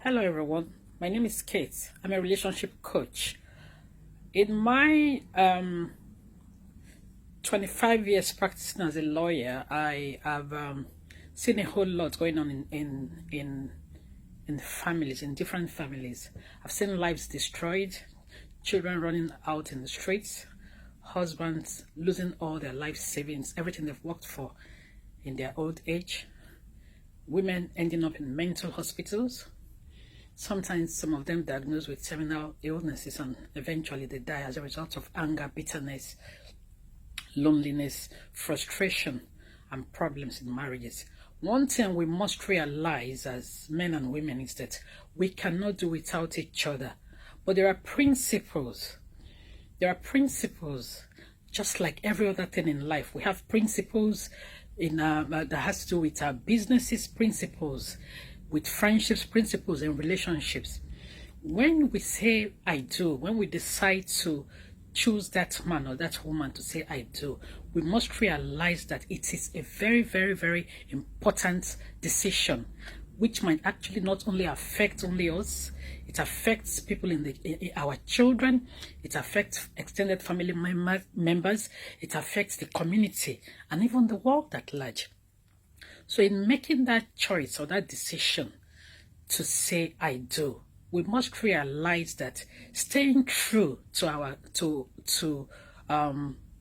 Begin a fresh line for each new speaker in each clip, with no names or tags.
Hello everyone, my name is Kate. I'm a relationship coach. In my 25 years practicing as a lawyer, I have seen a whole lot going on in families, in different families. I've seen lives destroyed, children running out in the streets, husbands losing all their life savings, everything they've worked for in their old age, women ending up in mental hospitals. Sometimes some of them diagnosed with terminal illnesses and eventually they die as a result of anger, bitterness, loneliness, frustration, and problems in marriages. One thing we must realize as men and women is that we cannot do without each other. But there are principles. There are principles. Just like every other thing in life, we have principles that has to do with our businesses, principles with friendships, principles in relationships. When we say I do, when we decide to choose that man or that woman to say I do, we must realize that it is a very, very, very important decision, which might actually not only affect only us, it affects people in our children, it affects extended family members, it affects the community, and even the world at large. So in making that choice or that decision to say I do, we must realize that staying true to our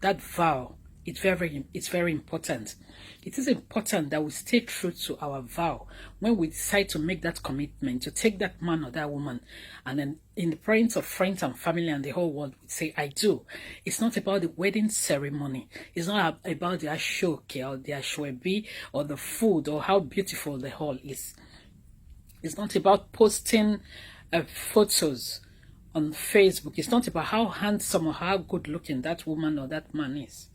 that vow, it's very important. It is important that we stay true to our vow when we decide to make that commitment, to take that man or that woman, and then in the presence of friends and family and the whole world, we say I do. It's not about the wedding ceremony. It's not about the ashoke or the ashwebi or the food or how beautiful the hall is. It's not about posting photos on Facebook. It's not about how handsome or how good looking that woman or that man is.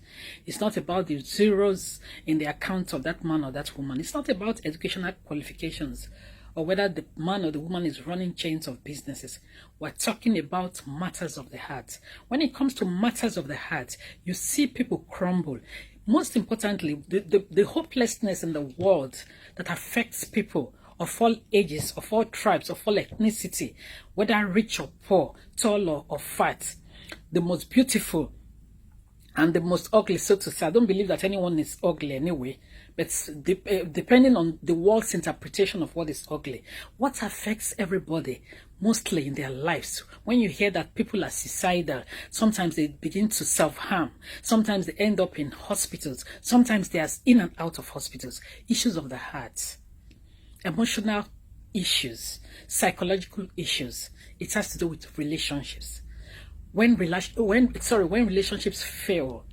It's not about the zeros in the account of that man or that woman. It's not about educational qualifications or whether the man or the woman is running chains of businesses. We're talking about matters of the heart. When it comes to matters of the heart, you see people crumble. Most importantly, the hopelessness in the world that affects people of all ages, of all tribes, of all ethnicity, whether rich or poor, tall or fat, the most beautiful and the most ugly, so to say. I don't believe that anyone is ugly anyway, but depending on the world's interpretation of what is ugly, what affects everybody mostly in their lives, when you hear that people are suicidal, sometimes they begin to self-harm, sometimes they end up in hospitals, sometimes they are in and out of hospitals, issues of the heart, emotional issues, psychological issues. It has to do with relationships. When relationships fail,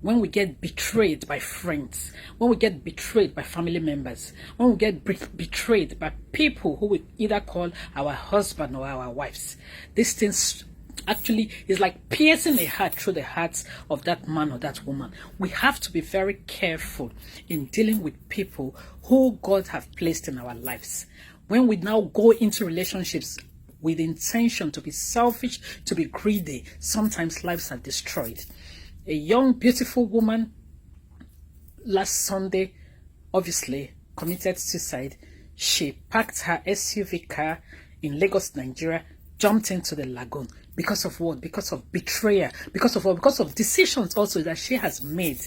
when we get betrayed by friends, when we get betrayed by family members, when we get betrayed by people who we either call our husband or our wives, these things actually is like piercing a heart through the hearts of that man or that woman. We have to be very careful in dealing with people who God have placed in our lives. When we now go into relationships with intention to be selfish, to be greedy, sometimes lives are destroyed. A young, beautiful woman last Sunday, obviously, committed suicide. She parked her SUV car in Lagos, Nigeria, jumped into the lagoon. Because of what? Because of betrayal. Because of what? Because of decisions also that she has made.